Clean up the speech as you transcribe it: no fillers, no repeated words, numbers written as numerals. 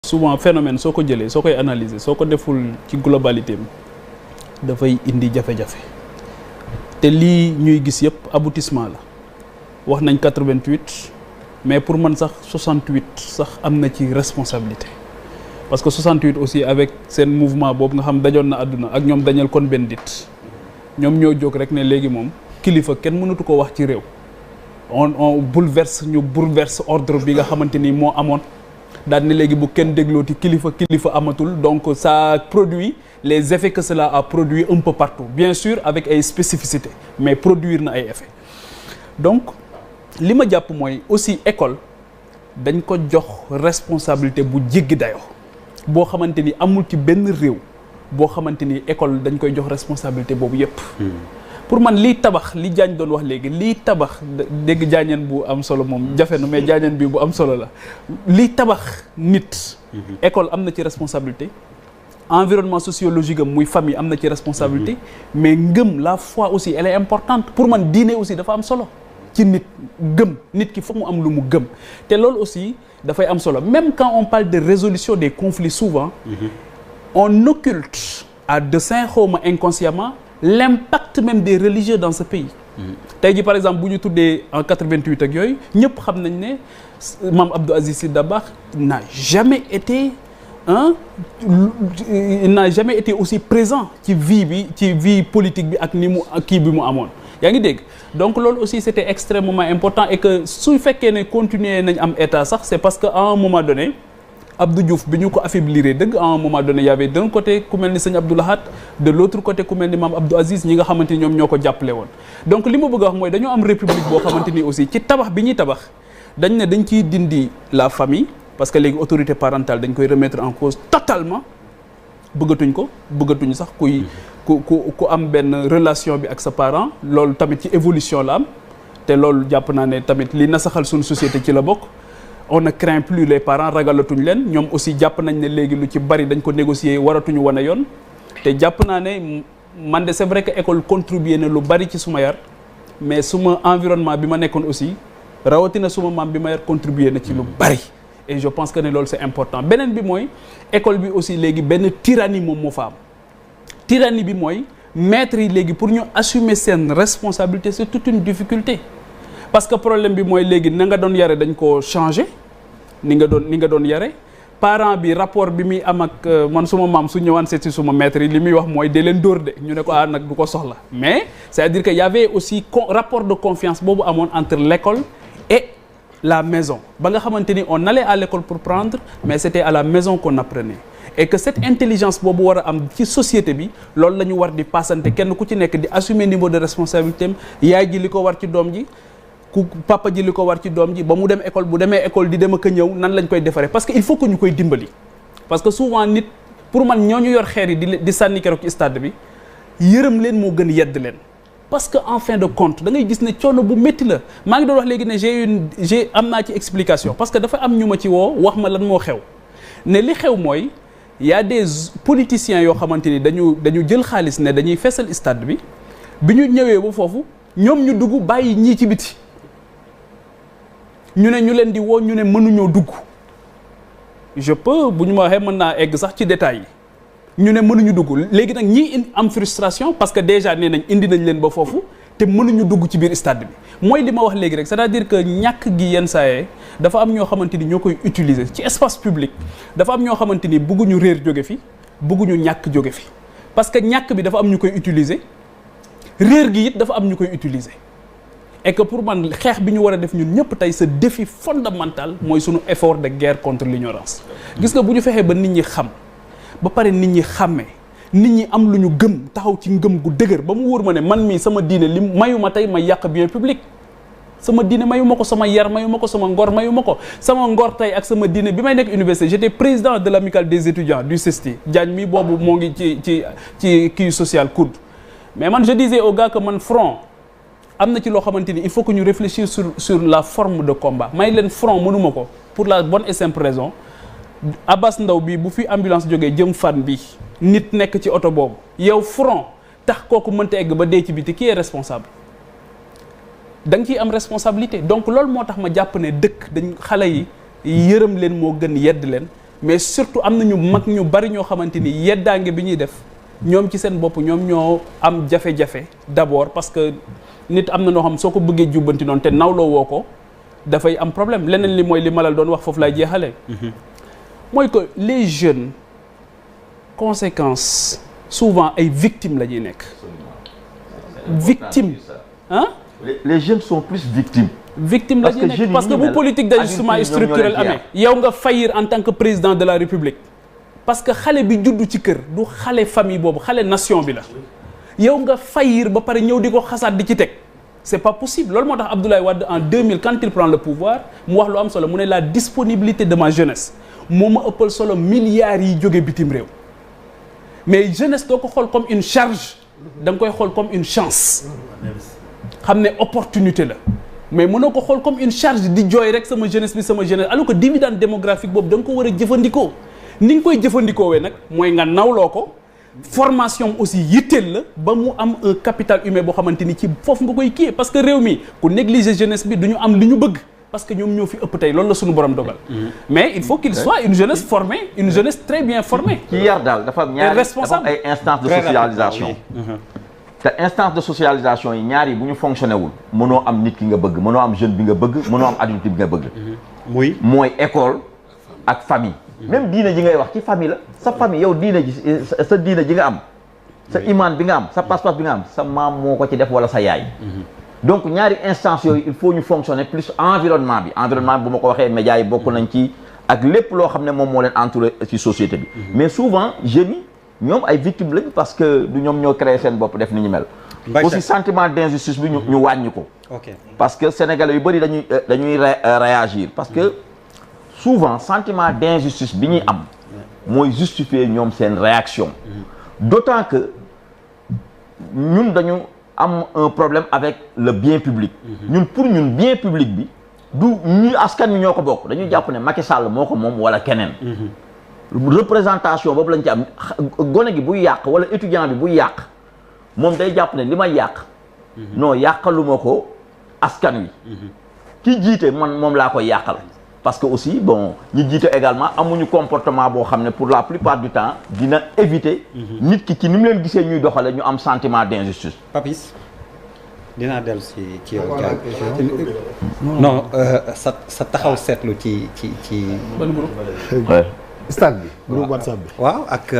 souvent phénomène soo ko jëlee soo koy analyser soo ko deful ci globalité bi dafay indi jafe-jafe te lii ñuy gis yëpp aboutissement la wax nañ 88 mais pour man sax 68 sax am na ci responsabilité parce que 68 aussi avec seen mouvement boobu nga xam dajoon na àdduna ak ñoom Daniel Cohn-Bendit ñoom ñoo jóg rek ne léegi moom kilifa kenn mënatu ko wax ci réew on bouleverse ordre bi nga xamante ni moo amoon daal ne léegi bu kenn déglooti kilifa amatul donc ça produit les effets que cela a produit un peu partout bien sûr avec ay spécificités mais produire na ay effets donc li ma jàpp mooy aussi école dañ ko jox responsabilité bu jéggi dayoo boo xamante ni amul ci benn réew boo xamante ni école dañ koy jox responsabilité boobu yépp pour man liy tabax li Diagne doon wax léegi liy tabax dégg jaañeen bu am solo moom jafe na mais jaañeen bi bu am solo la liy tabax nit école am na ci responsabilité environnement sociologique am muy famille am na ci responsabilité mais ngëm la foi aussi elle est importante pour man diine aussi dafa am solo ci nit gëm nit ki foog mu am lu mu gëm te loolu aussi dafay am solo même quand on parle de résolution des conflits souvent on occulte à dessein xawma inconsciemment l'impact même des religieux dans ce pays tey ji par exemple bu ñu tuddee en 88 ak yooyu ñëpp xam nañ ne Mame Abdou Aziz Sy Dabakh n'a jamais été aussi présent ci vie politique bi ak ni mu kii bi mu amoon yaa ngi dégg donc loolu aussi c'était extrêmement important et que su fekkee ne continuer nañ am état sax c'est parce que à un moment donné Abdou Diouf bi ñu ko affaiblir dëgg à un moment donné y avait d'un côté ku mel ni sëñ Abdou Lahad de l'autre côté ku mel ni Mame Abdou Aziz ñi nga xamante ni ñoom ñoo ko jàppale woon donc li ma bëgg a wax mooy dañoo am république boo xamante ni aussi ci tabax bi ñuy tabax dañ ne dañ ciy dindi la famille parce que léegi autorité parentale dañ koy remettre en cause totalement bëggatuñ sax ku am benn relation bi ak sa parent loolu tamit ci évolution la am te loolu jàpp naa ne tamit li nasaxal suñu société ci la bokk on ne craint plus les parents ragalatuñ leen ñoom aussi jàpp nañ ne léegi lu ci bari dañ ko négocier waratuñu wane yoon te jàpp naa ne man de c'est vrai que école contribuer na lu bari ci suma yar mais suma environnement bi ma nekkoon aussi rawatina suma maam bi ma yar contribuer na ci lu bari et je pense que ne loolu c'est important beneen bi mooy école bi aussi léegi benn tyrannie moom moo fa am tyrannie bi mooy maîtres yi léegi pour ñu assumer seen responsabilité c'est toute une difficulté parce que problème bi mooy léegi na nga doon yare dañ koo changer ni nga doon yare parent bi rapport bi muy am ak man suma maam su ñëwaan seet si suma maître yi li muy wax mooy de leen dóor de ñu ne ko nag du ko soxla mais c'est-à-dire que y avait aussi rapport de confiance boobu amoon entre l'école et la maison ba nga xamante ni on allait à l'école pour prendre mais c'était à la maison qu'on apprenait et que cette intelligence boobu war a am ci société bi loolu la ñu war di passante kenn ku ci nekk di assumer niveau de responsabilité am yaay ji li ko war ci doom ji ku papa ji li ko war ci doom ji ba mu dem école bu demee école di dem ak a ñëw nan lañ koy defaree parce que il faut que ñu koy dimbali parce que souvent nit pour man ñooñu yor xeer yi di sànni keroog ci stade bi yërëm leen moo gën yedd leen parce que en fin de compte da ngay gis ne coono bu métti la maa ngi doon wax léegi ne j'ai am naa ci explication parce que dafa am ñu ma ci woo wax ma lan moo xew ne li xew mooy y a des politiciens yoo xamante ni dañu jël xaalis ne dañuy feesal stade bi ñu ñëwee ba foofu ñoom ñu dugg bàyyi ñii ci biti ñu ne ñu leen di woo ñu ne mënuñoo dugg je peux bu ñu ma waxee mën naa egg sax ci détails yi ñu ne mënuñu dugg léegi nag ñii am frustration parce que déjà nee nañ indi nañ leen ba foofu te mënuñu dugg ci biir stade bi mooy li ma wax léegi rek c'est-à-dire que ñàkk gi yenn saa yee dafa am ñoo xamante ni ñoo koy utiliser ci espace public dafa am ñoo xamante ni bëgguñu réer jóge fi bëgguñu ñàkk jóge fi parce que ñàkk bi dafa am ñu koy utiliser réer gi it dafa am ñu koy utiliser et que pour man xeex bi ñu war a def ñun ñëpp tey ce défi fondamental mooy sunu effort de guerre contre l'ignorance gis nga bu ñu fexee ba nit ñi xam ba pare nit ñi xàmmee nit ñi am lu ñu gëm taxaw ci ngëm gu dëgër ba mu wóor ma ne man mii sama diine li mayu ma tey ma yàq bien public sama diine mayu ma ko sama yar mayu ma ko sama ngor mayu ma ko sama ngor tey ak sama diine bi may nekk université j'étais président de l'amicale des étudiants du CESTI Diagne mi boobu moo ngi ci kii social COUD mais man je disais aux gars que man front am na ci loo xamante ni il faut que ñu réfléchir sur la forme de combat may leen front mënuma ko pour la bonne et simple raison Abbas Ndaw bi bu fi ambulance jógee jëm fan bi nit nekk ci oto boobu yow front tax kooku mënta egg ba dee ci biti qui est responsable da nga ciy am responsabilité donc loolu moo tax ma jàpp ne dëkk dañ xale yi yërëm leen moo gën yedd leen mais surtout am na ñu mag ñu bari ñoo xamante ni yeddaange bi ñuy def ñoom ci seen bopp ñoom ñoo am jafe-jafe d'abord parce que nit am na noo xam soo ko bëggee jubbanti noonu te nawloo woo ko dafay am problème leneen li mooy li malal doon wax foofu laay jeexalee. mooy que les jeunes conséquences souvent ay victimes la ñuy nekk. victimes ah. les jeunes sont plus victimes. victime la ñuy nekk parce que bu politique d'ajustement structurel amee yow nga faillir en tant que président de la République parce que xale bi juddu ci kër du xale famille boobu xale nation bi la yow nga faillir ba pare ñëw di ko xasaat di ci teg c'est pas possible loolu moo tax Abdoulaye Wade en 2000 quand il prend le pouvoir mu wax lu am solo mu ne la disponibilité de ma jeunesse moo ma ëppal solo milliards yi jóge bitim réew mais jeunesse doo ko xool comme une charge da nga koy xool comme une chance xam ne opportunité la mais mënoo ko xool comme une charge di jooy rek sama jeunesse bi sama jeunesse alors que dividende démographique boobu da nga ko war a jëfandikoo ni nga koy jëfandikoowee nag mooy nga nawloo ko formation aussi yitteel la ba mu am un capital humain boo xamante ni ci foofu nga koy kii parce que réew mi ku négliger jeunesse bi du ñu am li ñu bëgg parce que ñoom ñoo fi ëpp tey loolu la suñu borom dogal mais il faut qu'il soit une jeunesse formée une jeunesse très bien formée ci yar daal dafa am ñaari dafa am ay instances de socialisation te instance de socialisation yi ñaar yi bu ñu fonctionné wul mënoo am nit ki nga bëgg mënoo am jeune bi nga bëgg mënoo am adulte bi nga bëgg mooy école ak famille même diine ji ngay wax ci famille la sa famille yow diine ji sa diine ji nga am sa iman bi nga am sa pas-pas bi nga am sa maam moo ko ci def wala sa yaay donc ñaari instance yooyu il faut ñu fonctionner plus environnement bi bu ma ko waxee médias yi bokk nañ ci ak lépp loo xam ne moom moo leen entouré ci société bi mais souvent jeunes yi ñoom ay victimes lañu parce que du ñoom ñoo créé seen bopp def ni ñu mel aussi sentiment d'injustice bi ñu wàññi ko parce que sénégalais yu bëri dañuy réagir parce que souvent sentiment d'injustice bi ñuy am mooy justifier ñoom seen réaction d'autant que ñun dañu am un problème avec le bien public ñun pour ñun bien public bi du ñu askan wi ñoo ko bokk dañuy jàpp ne Macky Sall moo ko moom wala keneen représentation boobu lañ ci am gone gi buy yàq wala étudiant bi buy yàq moom day jàpp ne li may yàq non yàqaluma ko askan wi ki jiite man moom laa koy yàqal parce que aussi bon ñi jiite également amuñu comportement boo xam ne pour la plupart du temps dina éviter nit ki ci ni mu leen gisee ñuy doxale ñu am sentiment d'injustice. Papis dinaa dellu ci yow non sa taxaw seetlu ci ban groupe stade bi groupe WhatsApp bi waaw ak